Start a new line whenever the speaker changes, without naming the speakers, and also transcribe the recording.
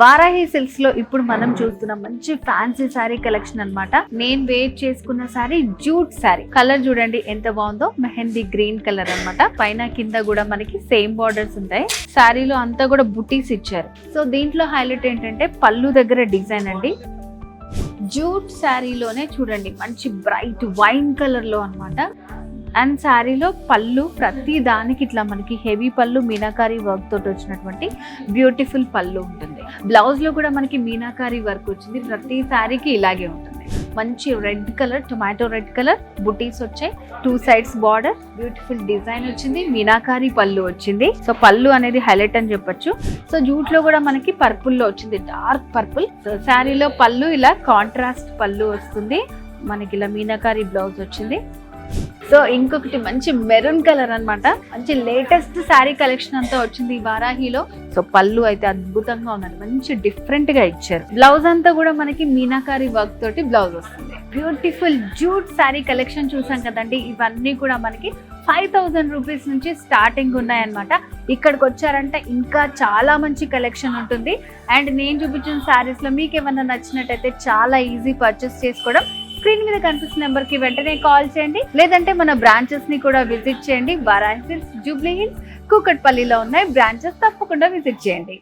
Varahi silks లో ఇప్పుడు మనం చూస్తున్న మంచి ఫ్యాన్సీ శారీ కలెక్షన్ అన్నమాట. నేను వేర్ చేసుకున్న శారీ జూట్ శారీ. కలర్ చూడండి ఎంత బాగుందో, మెహందీ గ్రీన్ కలర్ అన్నమాట. పైన కింద కూడా మనకి సేమ్ బార్డర్స్ ఉంటాయి. శారీలో అంతా కూడా బుటీస్ ఇచ్చారు. సో దీంట్లో హైలైట్ ఏంటంటే పళ్ళు దగ్గర డిజైన్ అండి. జూట్ శారీలోనే చూడండి మంచి బ్రైట్ వైన్ కలర్ లో అన్నమాట. అండ్ శారీలో పళ్ళు ప్రతి దానికి ఇట్లా మనకి హెవీ పళ్ళు మీనాకారి వర్క్ తోటి వచ్చినటువంటి బ్యూటిఫుల్ పళ్ళు ఉంటుంది. బ్లౌజ్ లో కూడా మనకి మీనాకారి వర్క్ వచ్చింది. ప్రతి శారీకి ఇలాగే ఉంటుంది. మంచి red colour, tomato red colour బుటీస్ వచ్చాయి. 2 సైడ్స్ బార్డర్, బ్యూటిఫుల్ డిజైన్ వచ్చింది. మీనాకారి పళ్ళు వచ్చింది. సో పళ్ళు అనేది హైలైట్ అని చెప్పొచ్చు. సో జూట్ లో కూడా మనకి పర్పుల్ లో వచ్చింది, డార్క్ పర్పుల్. సో శారీలో పళ్ళు ఇలా కాంట్రాస్ట్ పళ్ళు వస్తుంది. మనకి ఇలా మీనాకారి బ్లౌజ్ వచ్చింది. సో ఇంకొకటి మంచి మెరూన్ కలర్ అన్నమాట. మంచి లేటెస్ట్ శారీ కలెక్షన్ అంతా వచ్చింది ఈ వారాహిలో. సో పళ్ళు అయితే అద్భుతంగా ఉన్నది, మంచి డిఫరెంట్ గా ఇచ్చారు. బ్లౌజ్ అంతా కూడా మనకి మీనాకారి వర్క్ తోటి బ్లౌజ్ వస్తుంది. బ్యూటిఫుల్ జూట్ శారీ కలెక్షన్ చూసాం కదండి. ఇవన్నీ కూడా మనకి 5000 రూపీస్ నుంచి స్టార్టింగ్ ఉన్నాయన్నమాట. ఇక్కడికి వచ్చారంటే ఇంకా చాలా మంచి కలెక్షన్ ఉంటుంది. అండ్ నేను చూపించిన శారీస్ లో మీకు ఏమన్నా నచ్చినట్టయితే చాలా ఈజీ పర్చేస్ చేసుకోవడం. స్క్రీన్ మీద కనిపిస్తున్న నెంబర్ కి వెంటనే కాల్ చేయండి, లేదంటే మన బ్రాంచెస్ ని కూడా విజిట్ చేయండి. వారాహి సిల్క్స్, జూబ్లీ హిల్స్, కూకట్పల్లిలో ఉన్నాయి బ్రాంచెస్. తప్పకుండా విజిట్ చేయండి.